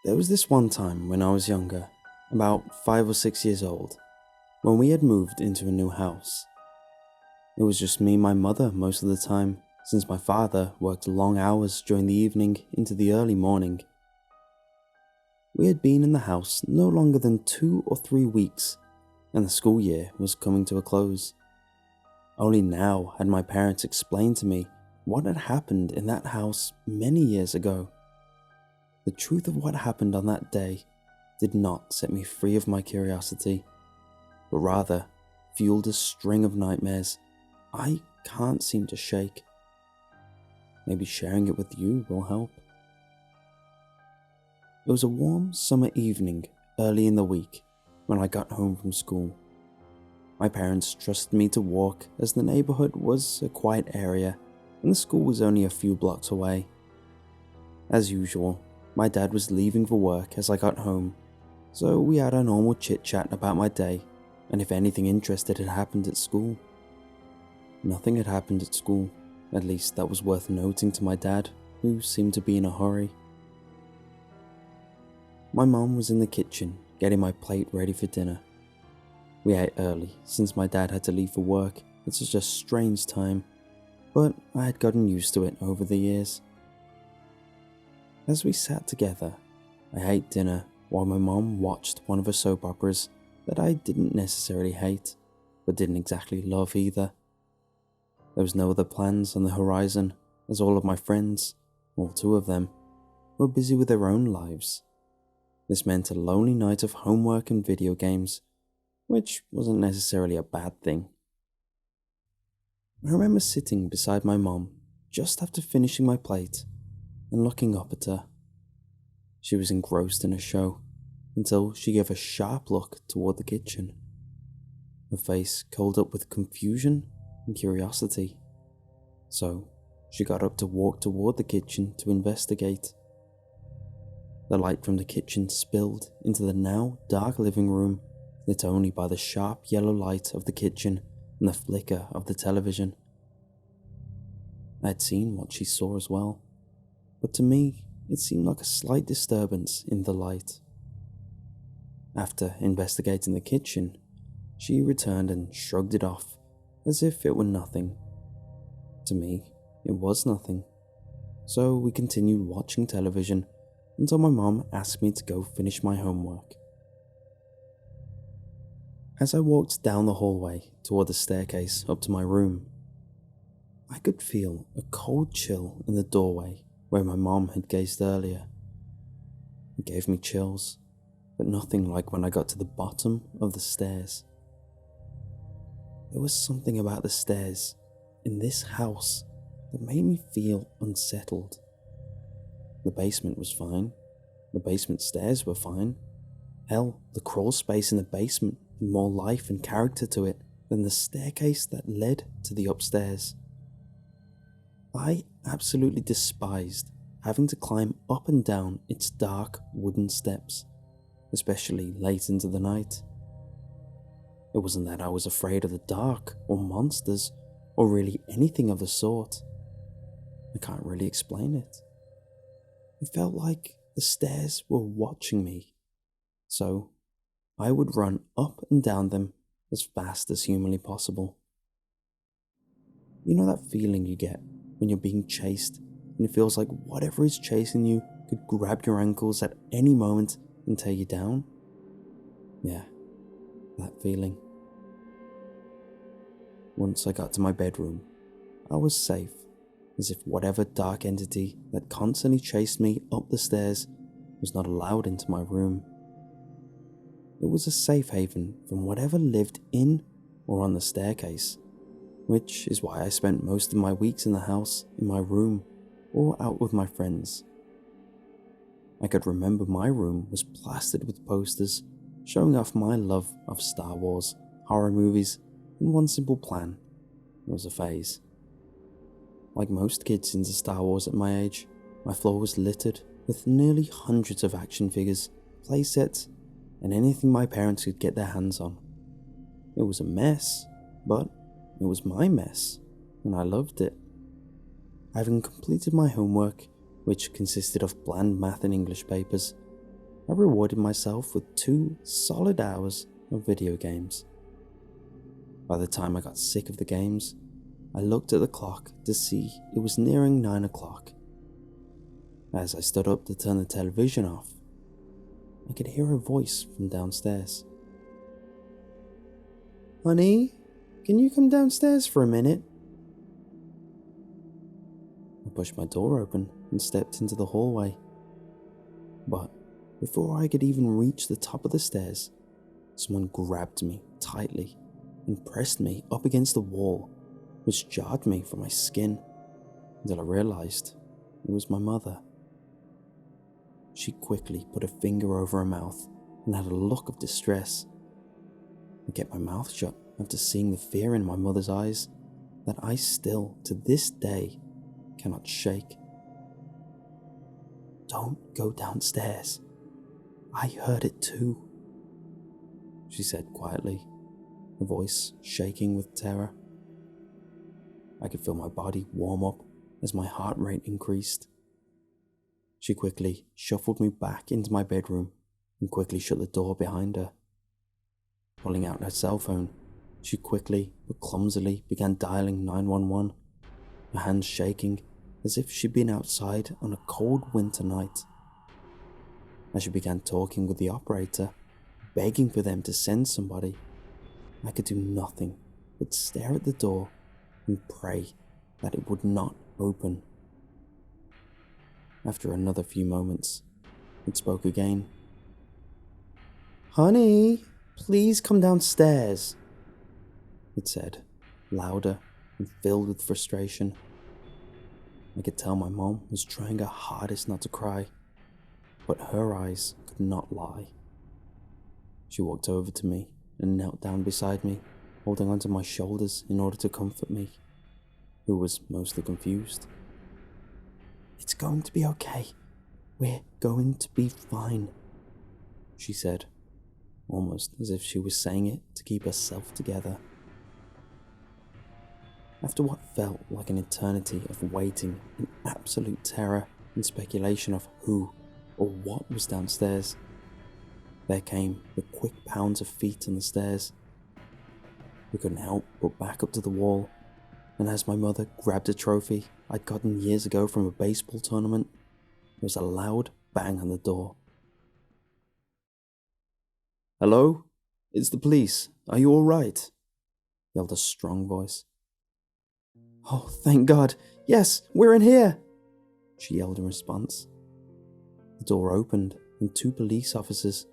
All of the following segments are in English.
There was this one time when I was younger, about 5 or 6 years old, when we had moved into a new house. It was just me and my mother most of the time, since my father worked long hours during the evening into the early morning. We had been in the house no longer than 2 or 3 weeks, and the school year was coming to a close. Only now had my parents explained to me what had happened in that house many years ago. The truth of what happened on that day did not set me free of my curiosity, but rather fueled a string of nightmares I can't seem to shake. Maybe sharing it with you will help. It was a warm summer evening early in the week when I got home from school. My parents trusted me to walk as the neighborhood was a quiet area and the school was only a few blocks away. As usual, my dad was leaving for work as I got home, so we had a normal chit-chat about my day and if anything interesting had happened at school. Nothing had happened at school, at least that was worth noting to my dad, who seemed to be in a hurry. My mom was in the kitchen getting my plate ready for dinner. We ate early since my dad had to leave for work at such a strange time, but I had gotten used to it over the years. As we sat together, I ate dinner while my mom watched one of her soap operas that I didn't necessarily hate, but didn't exactly love either. There was no other plans on the horizon, as all of my friends, all 2 of them, were busy with their own lives. This meant a lonely night of homework and video games, which wasn't necessarily a bad thing. I remember sitting beside my mom just after finishing my plate and looking up at her. She was engrossed in a show until she gave a sharp look toward the kitchen. Her face curled up with confusion and curiosity. So she got up to walk toward the kitchen to investigate. The light from the kitchen spilled into the now dark living room, lit only by the sharp yellow light of the kitchen and the flicker of the television. I had seen what she saw as well, but to me it seemed like a slight disturbance in the light. After investigating the kitchen, she returned and shrugged it off as if it were nothing. To me, it was nothing, so we continued watching television until my mom asked me to go finish my homework. As I walked down the hallway toward the staircase up to my room, I could feel a cold chill in the doorway where my mom had gazed earlier. It gave me chills, but nothing like when I got to the bottom of the stairs. There was something about the stairs in this house that made me feel unsettled. The basement was fine. The basement stairs were fine. Hell, the crawl space in the basement had more life and character to it than the staircase that led to the upstairs. I absolutely despised having to climb up and down its dark wooden steps, especially late into the night. It wasn't that I was afraid of the dark or monsters or really anything of the sort. I can't really explain it. It felt like the stairs were watching me, so I would run up and down them as fast as humanly possible. You know that feeling you get when you're being chased and it feels like whatever is chasing you could grab your ankles at any moment and tear you down? Yeah, that feeling. Once I got to my bedroom, I was safe, as if whatever dark entity that constantly chased me up the stairs was not allowed into my room. It was a safe haven from whatever lived in or on the staircase, which is why I spent most of my weeks in the house in my room or out with my friends. I could remember my room was plastered with posters showing off my love of Star Wars, horror movies, and one simple plan. It was a phase. Like most kids into Star Wars at my age, my floor was littered with nearly hundreds of action figures, playsets, and anything my parents could get their hands on. It was a mess, but it was my mess, and I loved it. Having completed my homework, which consisted of bland math and English papers, I rewarded myself with 2 solid hours of video games. By the time I got sick of the games, I looked at the clock to see it was nearing 9 o'clock. As I stood up to turn the television off, I could hear a voice from downstairs. "Honey, can you come downstairs for a minute?" I pushed my door open and stepped into the hallway. But before I could even reach the top of the stairs, someone grabbed me tightly and pressed me up against the wall, which jarred me from my skin until I realized it was my mother. She quickly put a finger over her mouth and had a look of distress. I kept my mouth shut after seeing the fear in my mother's eyes that I still, to this day, cannot shake. "Don't go downstairs. I heard it too," she said quietly, her voice shaking with terror. I could feel my body warm up as my heart rate increased. She quickly shuffled me back into my bedroom and quickly shut the door behind her. Pulling out her cell phone, she quickly but clumsily began dialing 911, her hands shaking as if she'd been outside on a cold winter night. As she began talking with the operator, begging for them to send somebody, I could do nothing but stare at the door and pray that it would not open. After another few moments, it spoke again. "Honey, please come downstairs," it said, louder and filled with frustration. I could tell my mom was trying her hardest not to cry, but her eyes could not lie. She walked over to me and knelt down beside me, holding onto my shoulders in order to comfort me, who was mostly confused. "It's going to be okay. We're going to be fine," she said, almost as if she was saying it to keep herself together. After what felt like an eternity of waiting in absolute terror and speculation of who or what was downstairs, there came the quick pounds of feet on the stairs. We couldn't help but back up to the wall, and as my mother grabbed a trophy I'd gotten years ago from a baseball tournament, there was a loud bang on the door. "Hello? It's the police. Are you all right?" yelled a strong voice. "Oh, thank God. Yes, we're in here," she yelled in response. The door opened and 2 police officers,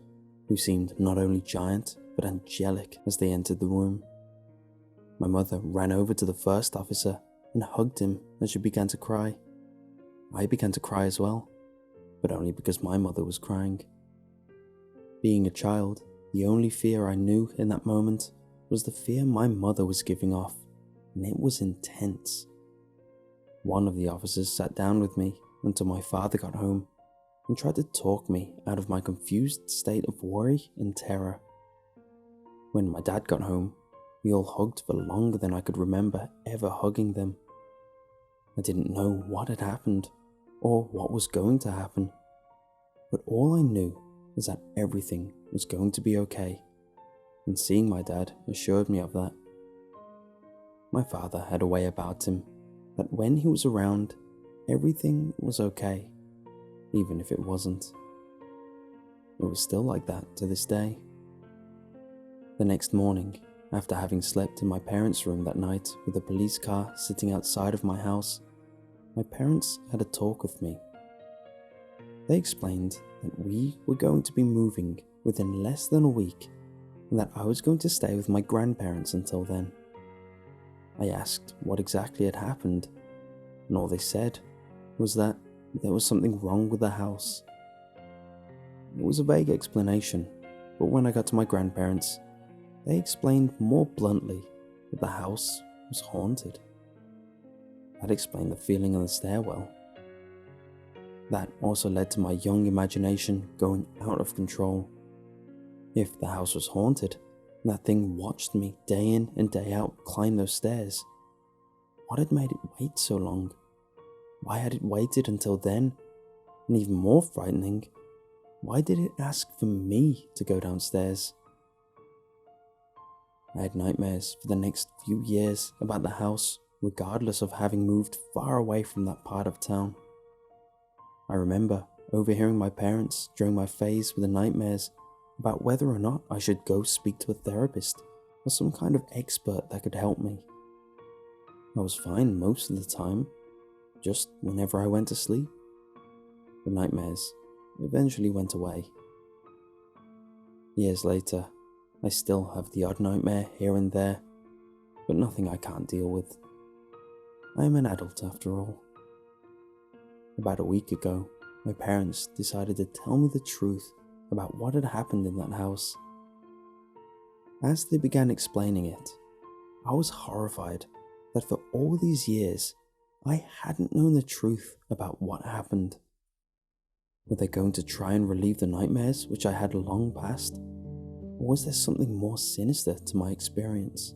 who seemed not only giant but angelic as they entered the room. My mother ran over to the first officer and hugged him as she began to cry. I began to cry as well, but only because my mother was crying. Being a child, the only fear I knew in that moment was the fear my mother was giving off, and it was intense. One of the officers sat down with me until my father got home and tried to talk me out of my confused state of worry and terror. When my dad got home, we all hugged for longer than I could remember ever hugging them. I didn't know what had happened or what was going to happen, but all I knew is that everything was going to be okay, and seeing my dad assured me of that. My father had a way about him that when he was around, everything was okay, even if it wasn't. It was still like that to this day. The next morning, after having slept in my parents' room that night with a police car sitting outside of my house, my parents had a talk with me. They explained that we were going to be moving within less than a week and that I was going to stay with my grandparents until then. I asked what exactly had happened, and all they said was that there was something wrong with the house. It was a vague explanation, but when I got to my grandparents, they explained more bluntly that the house was haunted. That explained the feeling on the stairwell. That also led to my young imagination going out of control. If the house was haunted, and that thing watched me day in and day out climb those stairs, what had made it wait so long? Why had it waited until then? And even more frightening, Why did it ask for me to go downstairs? I had nightmares for the next few years about the house, regardless of having moved far away from that part of town. I remember overhearing my parents during my phase with the nightmares about whether or not I should go speak to a therapist or some kind of expert that could help me. I was fine most of the time, just whenever I went to sleep. The nightmares eventually went away. Years later, I still have the odd nightmare here and there, but nothing I can't deal with. I am an adult after all. About a week ago, my parents decided to tell me the truth about what had happened in that house. As they began explaining it, I was horrified that for all these years, I hadn't known the truth about what happened. Were they going to try and relieve the nightmares which I had long past? Or was there something more sinister to my experience?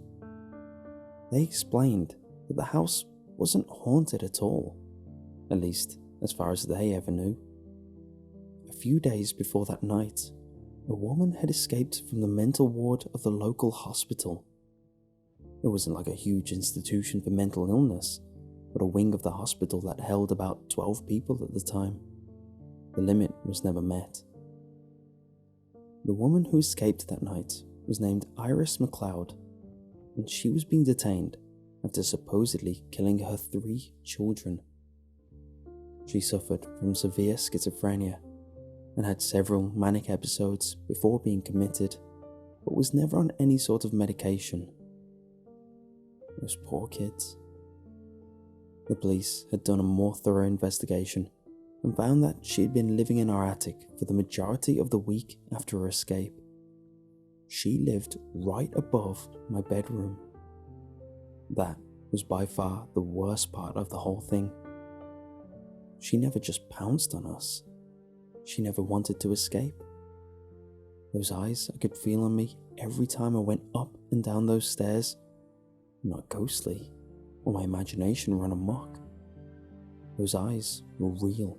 They explained that the house wasn't haunted at all, at least as far as they ever knew. A few days before that night, a woman had escaped from the mental ward of the local hospital. It wasn't like a huge institution for mental illness, but a wing of the hospital that held about 12 people at the time. The limit was never met. The woman who escaped that night was named Iris McLeod, and she was being detained after supposedly killing her 3 children. She suffered from severe schizophrenia and had several manic episodes before being committed, but was never on any sort of medication. Those poor kids. The police had done a more thorough investigation and found that she had been living in our attic for the majority of the week after her escape. She lived right above my bedroom. That was by far the worst part of the whole thing. She never just pounced on us. She never wanted to escape. Those eyes I could feel on me every time I went up and down those stairs, not ghostly, or my imagination ran amok. Those eyes were real,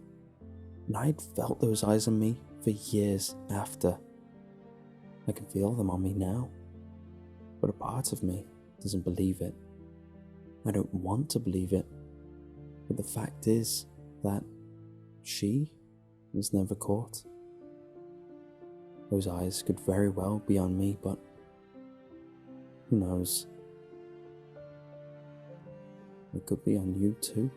and I had felt those eyes on me for years after. I can feel them on me now, but a part of me doesn't believe it. I don't want to believe it, but the fact is that she was never caught. Those eyes could very well be on me, but who knows? It could be on you too.